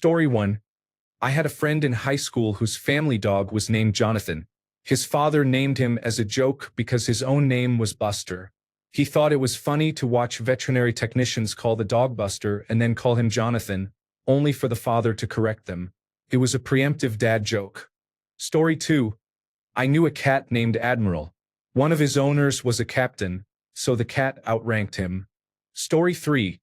Story 1. I had a friend in high school whose family dog was named Jonathan. His father named him as a joke because his own name was Buster. He thought it was funny to watch veterinary technicians call the dog Buster and then call him Jonathan, only for the father to correct them. It was a preemptive dad joke. Story 2. I knew a cat named Admiral. One of his owners was a captain, so the cat outranked him. Story 3.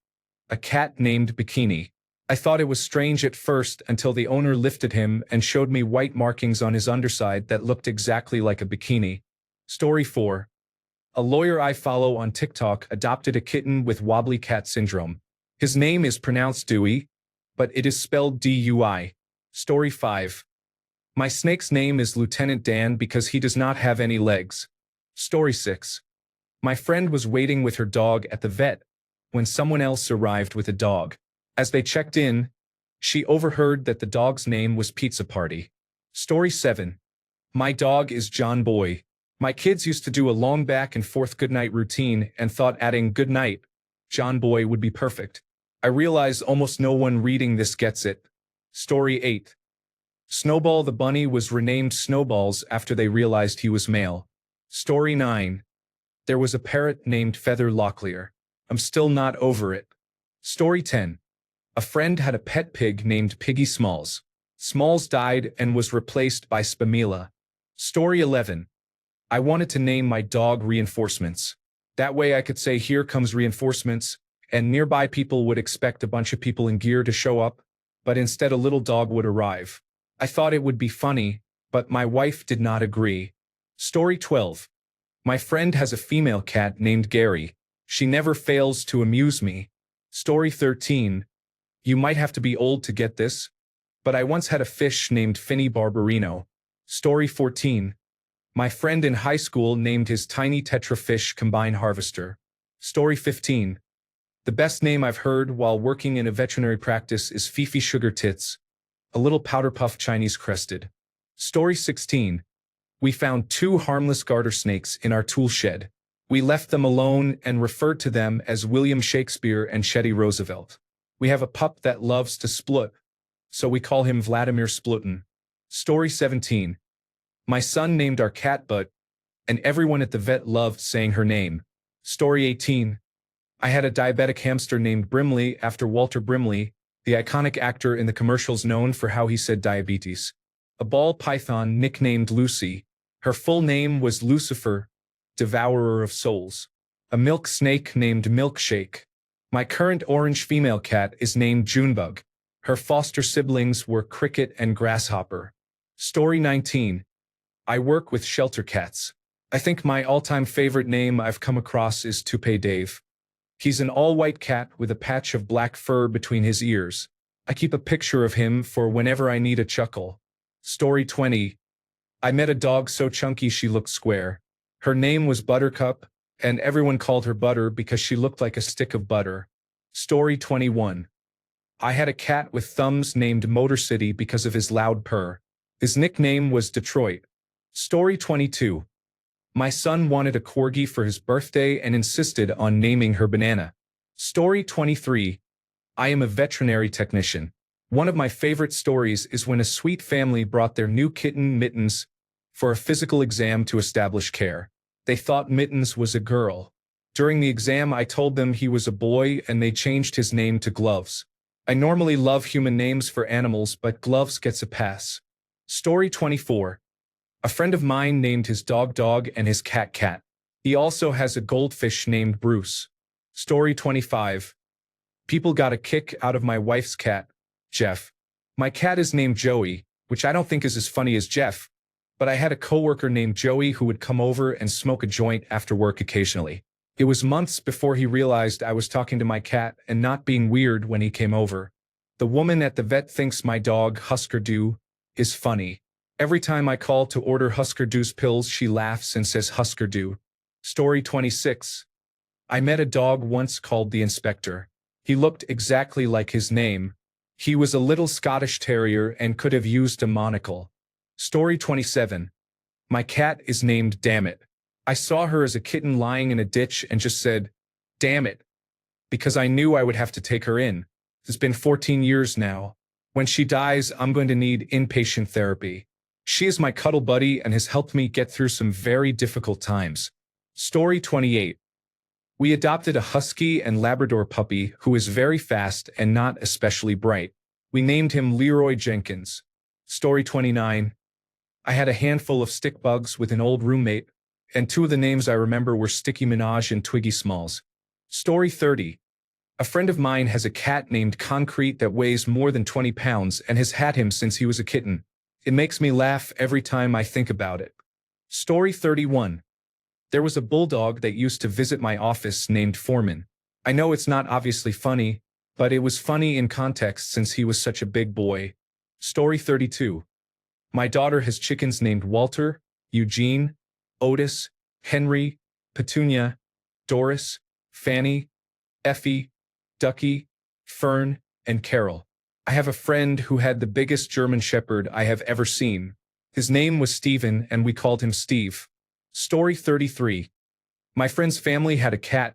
A cat named Bikini. I thought it was strange at first until the owner lifted him and showed me white markings on his underside that looked exactly like a bikini. Story 4. A lawyer I follow on TikTok adopted a kitten with wobbly cat syndrome. His name is pronounced Dewey, but it is spelled D-U-I. Story 5. My snake's name is Lieutenant Dan because he does not have any legs. Story 6. My friend was waiting with her dog at the vet when someone else arrived with a dog. As they checked in, she overheard that the dog's name was Pizza Party. Story 7. My dog is John Boy. My kids used to do a long back and forth goodnight routine and thought adding good night, John Boy would be perfect. I realize almost no one reading this gets it. Story 8. Snowball the bunny was renamed Snowballs after they realized he was male. Story 9. There was a parrot named Feather Locklear. I'm still not over it. Story 10. A friend had a pet pig named Piggy Smalls. Smalls died and was replaced by Spamila. Story 11. I wanted to name my dog Reinforcements. That way I could say here comes reinforcements, and nearby people would expect a bunch of people in gear to show up, but instead a little dog would arrive. I thought it would be funny, but my wife did not agree. Story 12. My friend has a female cat named Gary. She never fails to amuse me. Story 13. You might have to be old to get this, but I once had a fish named Finny Barbarino. Story 14. My friend in high school named his tiny Tetra fish Combine Harvester. Story 15. The best name I've heard while working in a veterinary practice is Fifi Sugar Tits, a little powder puff Chinese crested. Story 16. We found 2 harmless garter snakes in our tool shed. We left them alone and referred to them as William Shakespeare and Teddy Roosevelt. We have a pup that loves to splut, so we call him Vladimir Splutin. Story 17. My son named our cat Butt, and everyone at the vet loved saying her name. Story 18. I had a diabetic hamster named Brimley after Walter Brimley, the iconic actor in the commercials known for how he said diabetes. A ball python nicknamed Lucy. Her full name was Lucifer, Devourer of Souls. A milk snake named Milkshake. My current orange female cat is named Junebug. Her foster siblings were Cricket and Grasshopper. Story 19. I work with shelter cats. I think my all-time favorite name I've come across is Toupee Dave. He's an all-white cat with a patch of black fur between his ears. I keep a picture of him for whenever I need a chuckle. Story 20. I met a dog so chunky she looked square. Her name was Buttercup, and everyone called her Butter because she looked like a stick of butter. Story 21. I had a cat with thumbs named Motor City because of his loud purr. His nickname was Detroit. Story 22. My son wanted a corgi for his birthday and insisted on naming her Banana. Story 23. I am a veterinary technician. One of my favorite stories is when a sweet family brought their new kitten Mittens for a physical exam to establish care. They thought Mittens was a girl. During the exam I told them he was a boy and they changed his name to Gloves. I normally love human names for animals, but Gloves gets a pass. Story 24. A friend of mine named his dog Dog and his cat Cat. He also has a goldfish named Bruce. Story 25. People got a kick out of my wife's cat, Jeff. My cat is named Joey, which I don't think is as funny as Jeff, but I had a coworker named Joey who would come over and smoke a joint after work occasionally. It was months before he realized I was talking to my cat and not being weird when he came over. The woman at the vet thinks my dog, Husker Du, is funny. Every time I call to order Husker Du's pills, she laughs and says Husker Du. Story 26. I met a dog once called the Inspector. He looked exactly like his name. He was a little Scottish Terrier and could have used a monocle. Story 27. My cat is named Dammit. I saw her as a kitten lying in a ditch and just said, "Damn it," because I knew I would have to take her in. It's been 14 years now. When she dies, I'm going to need inpatient therapy. She is my cuddle buddy and has helped me get through some very difficult times. Story 28. We adopted a husky and Labrador puppy who is very fast and not especially bright. We named him Leroy Jenkins. Story 29. I had a handful of stick bugs with an old roommate, and two of the names I remember were Sticky Minaj and Twiggy Smalls. Story 30. A friend of mine has a cat named Concrete that weighs more than 20 pounds and has had him since he was a kitten. It makes me laugh every time I think about it. Story 31. There was a bulldog that used to visit my office named Foreman. I know it's not obviously funny, but it was funny in context since he was such a big boy. Story 32. My daughter has chickens named Walter, Eugene, Otis, Henry, Petunia, Doris, Fanny, Effie, Ducky, Fern, and Carol. I have a friend who had the biggest German Shepherd I have ever seen. His name was Stephen and we called him Steve. Story 33. My friend's family had a cat,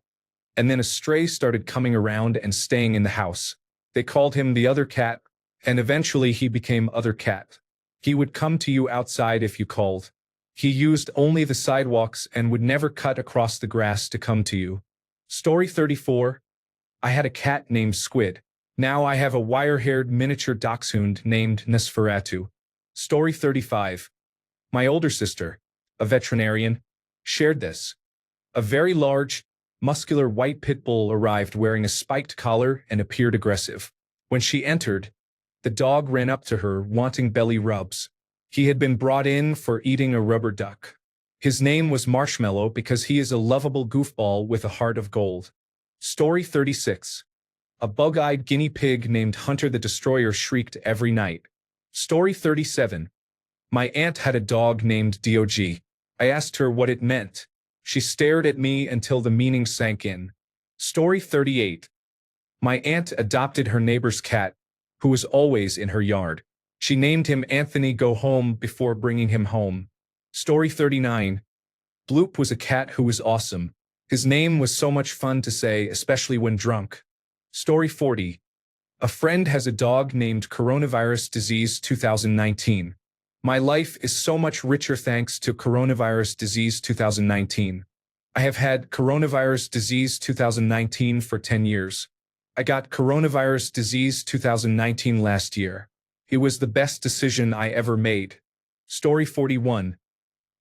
and then a stray started coming around and staying in the house. They called him the other cat, and eventually he became Other Cat. He would come to you outside if you called. He used only the sidewalks and would never cut across the grass to come to you. Story 34. I had a cat named Squid. Now I have a wire-haired miniature dachshund named Nosferatu. Story 35. My older sister, a veterinarian, shared this. A very large, muscular white pit bull arrived wearing a spiked collar and appeared aggressive. When she entered, the dog ran up to her wanting belly rubs. He had been brought in for eating a rubber duck. His name was Marshmallow because he is a lovable goofball with a heart of gold. Story 36. A bug-eyed guinea pig named Hunter the Destroyer shrieked every night. Story 37. My aunt had a dog named Dog. I asked her what it meant. She stared at me until the meaning sank in. Story 38. My aunt adopted her neighbor's cat, who was always in her yard. She named him Anthony Go Home before bringing him home. Story 39. Bloop was a cat who was awesome. His name was so much fun to say, especially when drunk. Story 40. A friend has a dog named Coronavirus Disease 2019. My life is so much richer thanks to Coronavirus Disease 2019. I have had Coronavirus Disease 2019 for 10 years. I got Coronavirus Disease 2019 last year. It was the best decision I ever made. Story 41.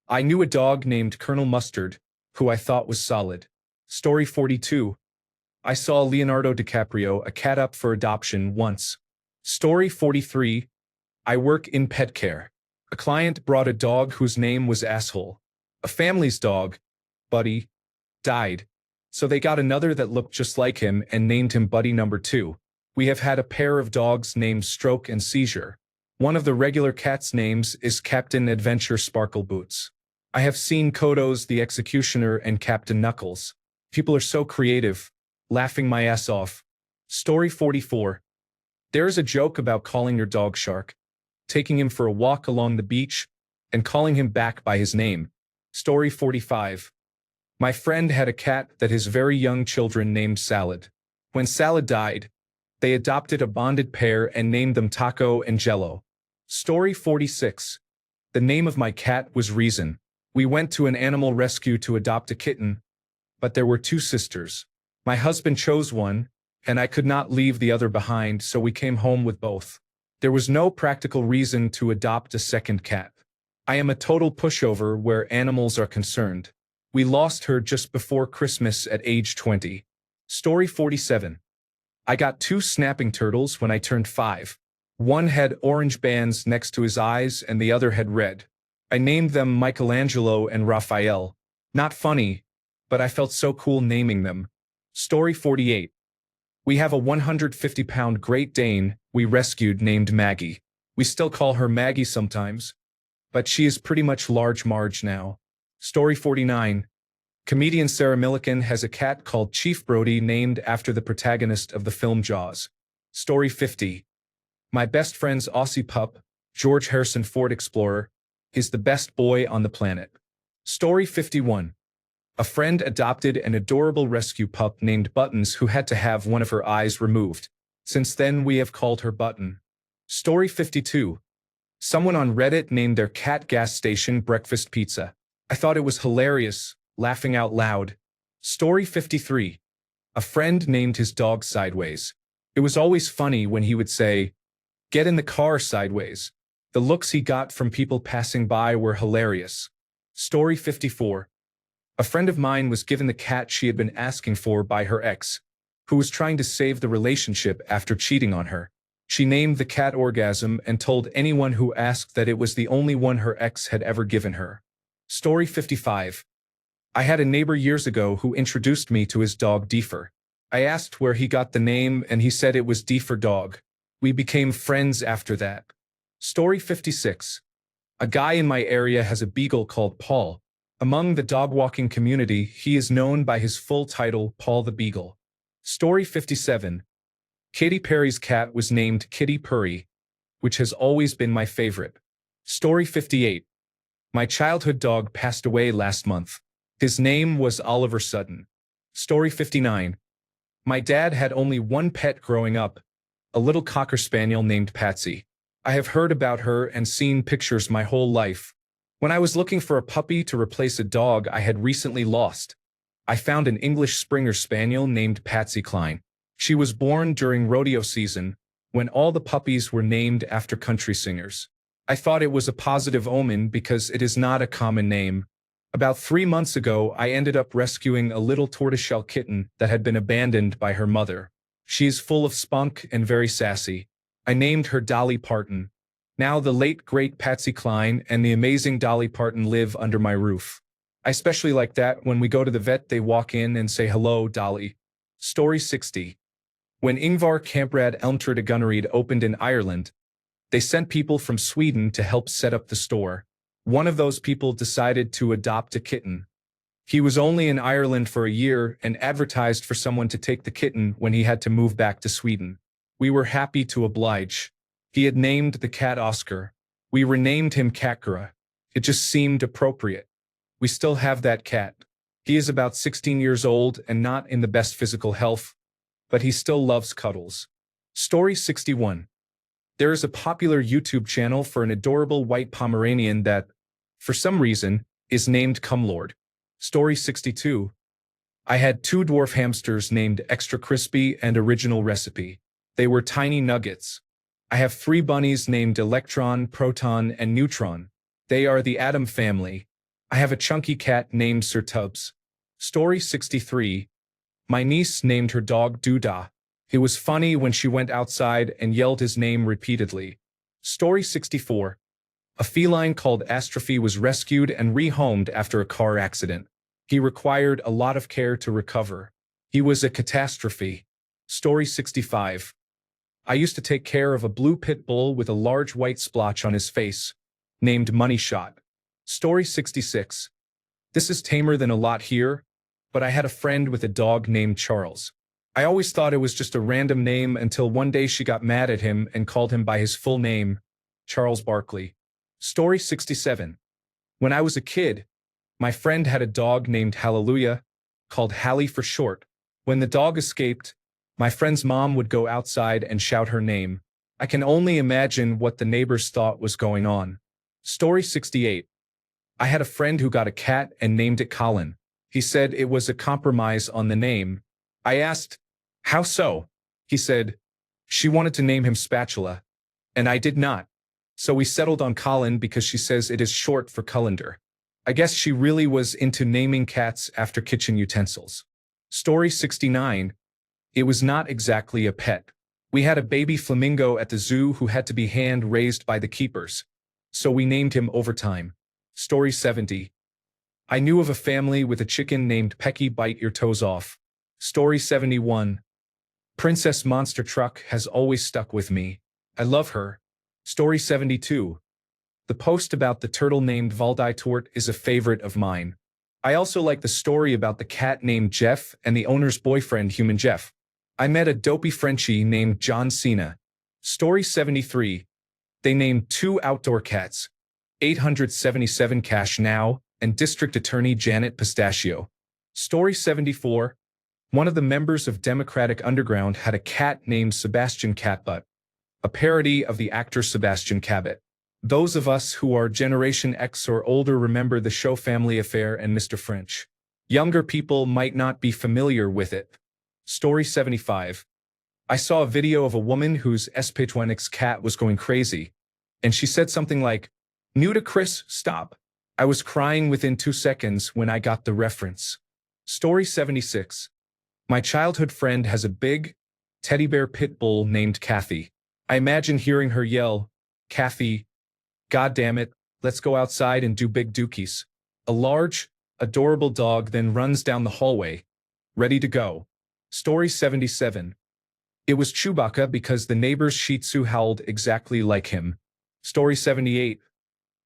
I knew a dog named Colonel Mustard, who I thought was solid. Story 42. I saw Leonardo DiCaprio, a cat up for adoption, once. Story 43. I work in pet care. A client brought a dog whose name was Asshole. A family's dog, Buddy, died. So they got another that looked just like him and named him Buddy number 2. We have had a pair of dogs named Stroke and Seizure. One of the regular cats' names is Captain Adventure Sparkle Boots. I have seen Kodos the Executioner and Captain Knuckles. People are so creative. Laughing my ass off. Story 44. There's a joke about calling your dog Shark, taking him for a walk along the beach, and calling him back by his name. Story 45. My friend had a cat that his very young children named Salad. When Salad died, they adopted a bonded pair and named them Taco and Jello. Story 46. The name of my cat was Reason. We went to an animal rescue to adopt a kitten, but there were 2 sisters. My husband chose one, and I could not leave the other behind, so we came home with both. There was no practical reason to adopt a second cat. I am a total pushover where animals are concerned. We lost her just before Christmas at age 20. Story 47. I got 2 snapping turtles when I turned 5. One had orange bands next to his eyes and the other had red. I named them Michelangelo and Raphael. Not funny, but I felt so cool naming them. Story 48. We have a 150-pound Great Dane we rescued named Maggie. We still call her Maggie sometimes, but she is pretty much Large Marge now. Story 49. Comedian Sarah Millican has a cat called Chief Brody named after the protagonist of the film Jaws. Story 50. My best friend's Aussie pup, George Harrison Ford Explorer, is the best boy on the planet. Story 51. A friend adopted an adorable rescue pup named Buttons who had to have one of her eyes removed. Since then we have called her Button. Story 52. Someone on Reddit named their cat gas station breakfast pizza. I thought it was hilarious, laughing out loud. Story 53. A friend named his dog Sideways. It was always funny when he would say, "Get in the car, Sideways." The looks he got from people passing by were hilarious. Story 54. A friend of mine was given the cat she had been asking for by her ex, who was trying to save the relationship after cheating on her. She named the cat Orgasm and told anyone who asked that it was the only one her ex had ever given her. Story 55. I had a neighbor years ago who introduced me to his dog Deefer. I asked where he got the name and he said it was Deefer Dog. We became friends after that. Story 56. A guy in my area has a beagle called Paul. Among the dog-walking community, he is known by his full title, Paul the Beagle. Story 57. Katy Perry's cat was named Kitty Purry, which has always been my favorite. Story 58. My childhood dog passed away last month. His name was Oliver Sutton. Story 59. My dad had only one pet growing up, a little cocker spaniel named Patsy. I have heard about her and seen pictures my whole life. When I was looking for a puppy to replace a dog I had recently lost, I found an English Springer Spaniel named Patsy Cline. She was born during rodeo season, when all the puppies were named after country singers. I thought it was a positive omen because it is not a common name. About 3 months ago, I ended up rescuing a little tortoiseshell kitten that had been abandoned by her mother. She is full of spunk and very sassy. I named her Dolly Parton. Now the late great Patsy Cline and the amazing Dolly Parton live under my roof. I especially like that when we go to the vet they walk in and say hello, Dolly. Story 60. When Ingvar Kamprad Elmträd Gunnerid opened in Ireland, they sent people from Sweden to help set up the store. One of those people decided to adopt a kitten. He was only in Ireland for a year and advertised for someone to take the kitten when he had to move back to Sweden. We were happy to oblige. He had named the cat Oscar. We renamed him Catgura. It just seemed appropriate. We still have that cat. He is about 16 years old and not in the best physical health, but he still loves cuddles. Story 61. There is a popular YouTube channel for an adorable white Pomeranian that, for some reason, is named Cumlord. Story 62. I had 2 dwarf hamsters named Extra Crispy and Original Recipe. They were tiny nuggets. I have 3 bunnies named Electron, Proton, and Neutron. They are the Atom family. I have a chunky cat named Sir Tubbs. Story 63. My niece named her dog Doodah. It was funny when she went outside and yelled his name repeatedly. Story 64. A feline called Astrophy was rescued and rehomed after a car accident. He required a lot of care to recover. He was a catastrophe. Story 65. I used to take care of a blue pit bull with a large white splotch on his face, named Money Shot. Story 66. This is tamer than a lot here, but I had a friend with a dog named Charles. I always thought it was just a random name until one day she got mad at him and called him by his full name, Charles Barkley. Story 67. When I was a kid, my friend had a dog named Hallelujah, called Hallie for short. When the dog escaped, my friend's mom would go outside and shout her name. I can only imagine what the neighbors thought was going on. Story 68. I had a friend who got a cat and named it Colin. He said it was a compromise on the name. I asked, "How so?" He said, "She wanted to name him Spatula, and I did not. So we settled on Colin because she says it is short for colander." I guess she really was into naming cats after kitchen utensils. Story 69. It was not exactly a pet. We had a baby flamingo at the zoo who had to be hand-raised by the keepers, so we named him over time. Story 70. I knew of a family with a chicken named Pecky Bite Your Toes Off. Story 71. Princess Monster Truck has always stuck with me. I love her. Story 72. The post about the turtle named Valditort is a favorite of mine. I also like the story about the cat named Jeff and the owner's boyfriend, Human Jeff. I met a dopey Frenchie named John Cena. Story 73. They named 2 outdoor cats, 877 Cash Now and District Attorney Janet Pistachio. Story 74. One of the members of Democratic Underground had a cat named Sebastian Catbutt. a parody of the actor Sebastian Cabot. Those of us who are Generation X or older remember the show Family Affair and Mr. French. Younger people might not be familiar with it. Story 75. I saw a video of a woman whose SPH1X cat was going crazy, and she said something like, "New to Chris, stop." I was crying within 2 seconds when I got the reference. Story 76. My childhood friend has a big, teddy bear pit bull named Kathy. I imagine hearing her yell, "Kathy, God damn it, let's go outside and do big dookies." A large, adorable dog then runs down the hallway, ready to go. Story 77. It was Chewbacca because the neighbor's Shih Tzu howled exactly like him. Story 78.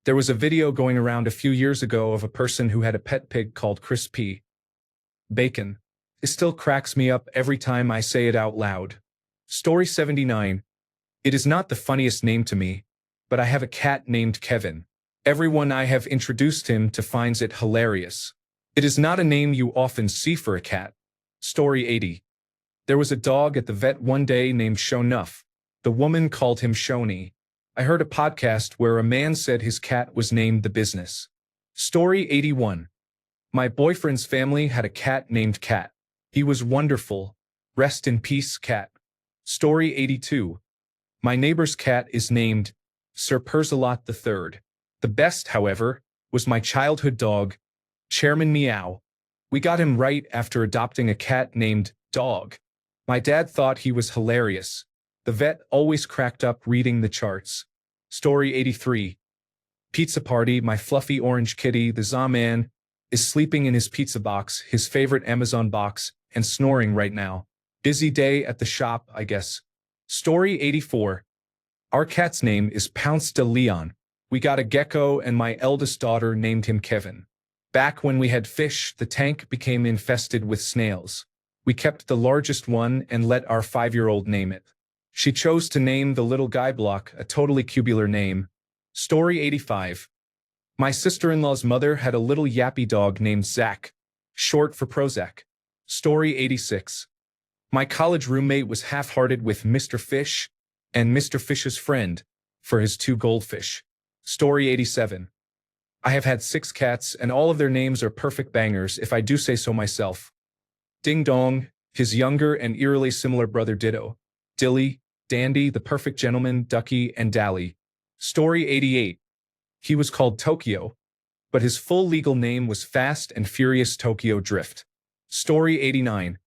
There was a video going around a few years ago of a person who had a pet pig called Crispy Bacon. It still cracks me up every time I say it out loud. Story 79. It is not the funniest name to me, but I have a cat named Kevin. Everyone I have introduced him to finds it hilarious. It is not a name you often see for a cat. Story 80. There was a dog at the vet one day named Shonuff. The woman called him Shoni. I heard a podcast where a man said his cat was named The Business. Story 81. My boyfriend's family had a cat named Cat. He was wonderful. Rest in peace, Cat. Story 82. My neighbor's cat is named Sir Persalot III. The best, however, was my childhood dog, Chairman Meow. We got him right after adopting a cat named Dog. My dad thought he was hilarious. The vet always cracked up reading the charts. Story 83. Pizza party. My fluffy orange kitty, the Zaman, is sleeping in his pizza box, his favorite Amazon box, and snoring right now. Busy day at the shop, I guess. Story 84. Our cat's name is Pounce de Leon. We got a gecko and my eldest daughter named him Kevin. Back when we had fish, the tank became infested with snails. We kept the largest one and let our 5-year-old name it. She chose to name the little guy Block, a totally cubular name. Story 85. My sister-in-law's mother had a little yappy dog named Zach, short for Prozac. Story 86. My college roommate was half-hearted with Mr. Fish and Mr. Fish's friend for his 2 goldfish. Story 87. I have had 6 cats and all of their names are perfect bangers if I do say so myself. Ding Dong, his younger and eerily similar brother Ditto. Dilly, Dandy, the perfect gentleman, Ducky, and Dally. Story 88. He was called Tokyo, but his full legal name was Fast and Furious Tokyo Drift. Story 89.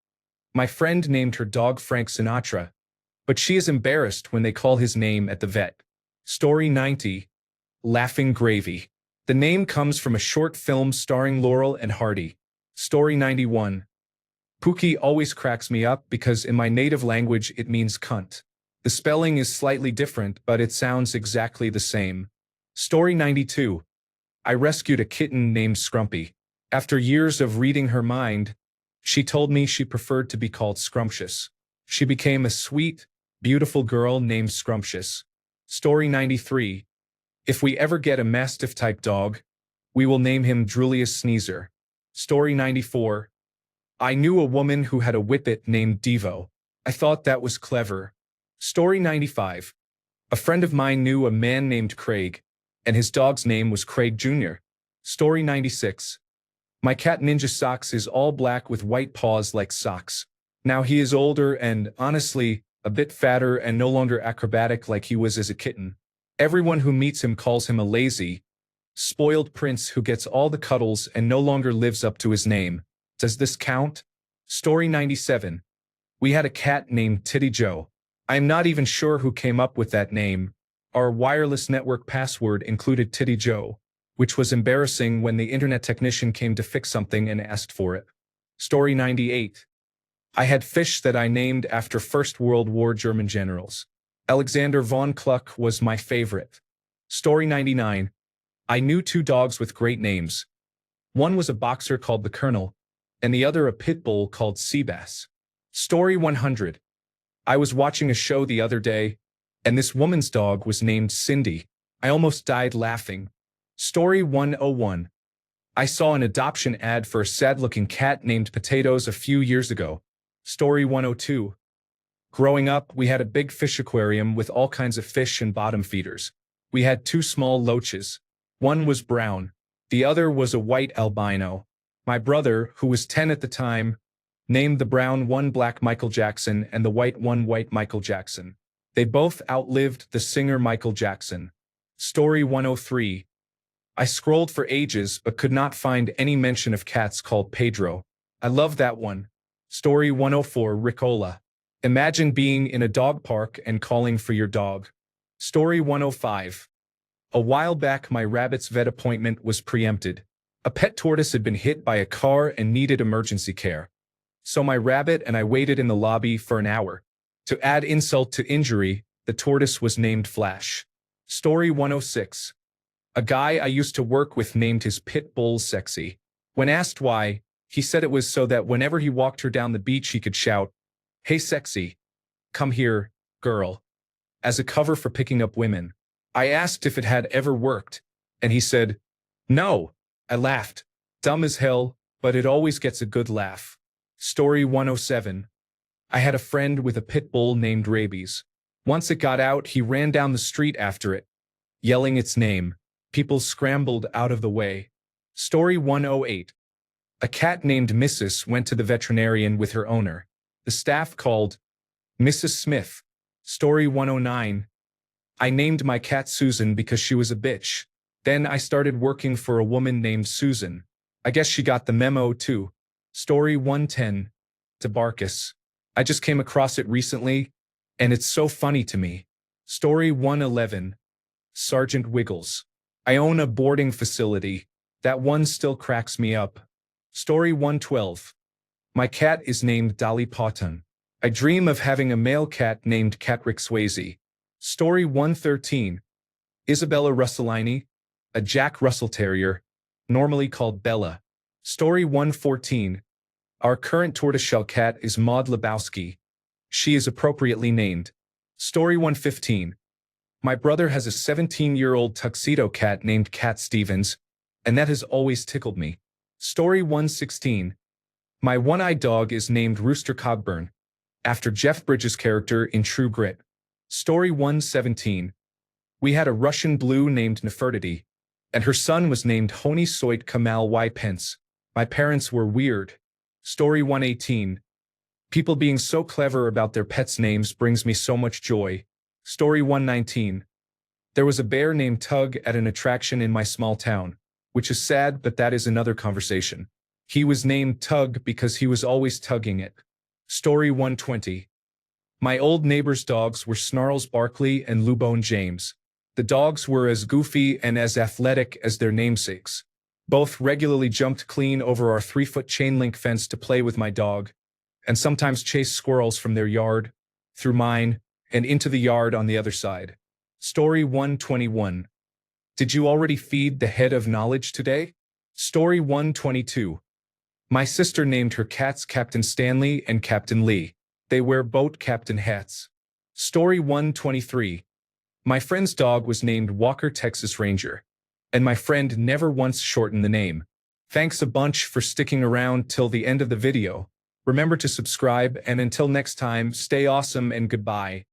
My friend named her dog Frank Sinatra, but she is embarrassed when they call his name at the vet. Story 90. Laughing Gravy. The name comes from a short film starring Laurel and Hardy. Story 91. Pookie always cracks me up because in my native language it means cunt. The spelling is slightly different, but it sounds exactly the same. Story 92. I rescued a kitten named Scrumpy. After years of reading her mind, she told me she preferred to be called Scrumptious. She became a sweet, beautiful girl named Scrumptious. Story 93. If we ever get a Mastiff-type dog, we will name him Drulius Sneezer. Story 94. I knew a woman who had a whippet named Devo. I thought that was clever. Story 95. A friend of mine knew a man named Craig, and his dog's name was Craig Jr. Story 96. My cat Ninja Socks is all black with white paws like socks. Now he is older and, honestly, a bit fatter and no longer acrobatic like he was as a kitten. Everyone who meets him calls him a lazy, spoiled prince who gets all the cuddles and no longer lives up to his name. Does this count? Story 97. We had a cat named Titty Joe. I am not even sure who came up with that name. Our wireless network password included Titty Joe, which was embarrassing when the internet technician came to fix something and asked for it. Story 98. I had fish that I named after First World War German generals. Alexander von Kluck was my favorite. Story 99. I knew 2 dogs with great names. One was a boxer called the Colonel, and the other a pit bull called Seabass. Story 100. I was watching a show the other day, and this woman's dog was named Cindy. I almost died laughing. Story 101. I saw an adoption ad for a sad-looking cat named Potatoes a few years ago. Story 102. Growing up, we had a big fish aquarium with all kinds of fish and bottom feeders. We had two small loaches. One was brown. The other was a white albino. My brother, who was 10 at the time, named the brown one Black Michael Jackson and the white one White Michael Jackson. They both outlived the singer Michael Jackson. Story 103. I scrolled for ages but could not find any mention of cats called Pedro. I love that one. Story 104. Ricola. Imagine being in a dog park and calling for your dog. Story 105. A while back my rabbit's vet appointment was preempted. A pet tortoise had been hit by a car and needed emergency care. So my rabbit and I waited in the lobby for an hour. To add insult to injury, the tortoise was named Flash. Story 106. A guy I used to work with named his pit bull Sexy. When asked why, he said it was so that whenever he walked her down the beach he could shout, "Hey Sexy, come here, girl," as a cover for picking up women. I asked if it had ever worked, and he said, "No." I laughed. Dumb as hell, but it always gets a good laugh. Story 107. I had a friend with a pit bull named Rabies. Once it got out, he ran down the street after it, yelling its name. People scrambled out of the way. Story 108. A cat named Mrs. went to the veterinarian with her owner. The staff called Mrs. Smith. Story 109. I named my cat Susan because she was a bitch. Then I started working for a woman named Susan. I guess she got the memo too. Story 110. Tabarkus. I just came across it recently, and it's so funny to me. Story 111. Sergeant Wiggles. I own a boarding facility. That one still cracks me up. Story 112. My cat is named Dolly Parton. I dream of having a male cat named Catrick Swayze. Story 113. Isabella Russellini, a Jack Russell Terrier, normally called Bella. Story 114. Our current tortoiseshell cat is Maud Lebowski. She is appropriately named. Story 115. My brother has a 17-year-old tuxedo cat named Cat Stevens, and that has always tickled me. Story 116. My one-eyed dog is named Rooster Cogburn, after Jeff Bridges' character in True Grit. Story 117. We had a Russian blue named Nefertiti, and her son was named Honi Soit Kamal Y. Pence. My parents were weird. Story 118. People being so clever about their pets' names brings me so much joy. Story 119. There was a bear named Tug at an attraction in my small town, which is sad, but that is another conversation. He was named Tug because he was always tugging it. Story 120. My old neighbor's dogs were Snarls Barkley and Lubone James. The dogs were as goofy and as athletic as their namesakes. Both regularly jumped clean over our 3-foot chain link fence to play with my dog, and sometimes chased squirrels from their yard, through mine, and into the yard on the other side. Story 121. Did you already feed the head of knowledge today? Story 122. My sister named her cats Captain Stanley and Captain Lee. They wear boat captain hats. Story 123. My friend's dog was named Walker Texas Ranger, and my friend never once shortened the name. Thanks a bunch for sticking around till the end of the video. Remember to subscribe, and until next time, stay awesome and goodbye.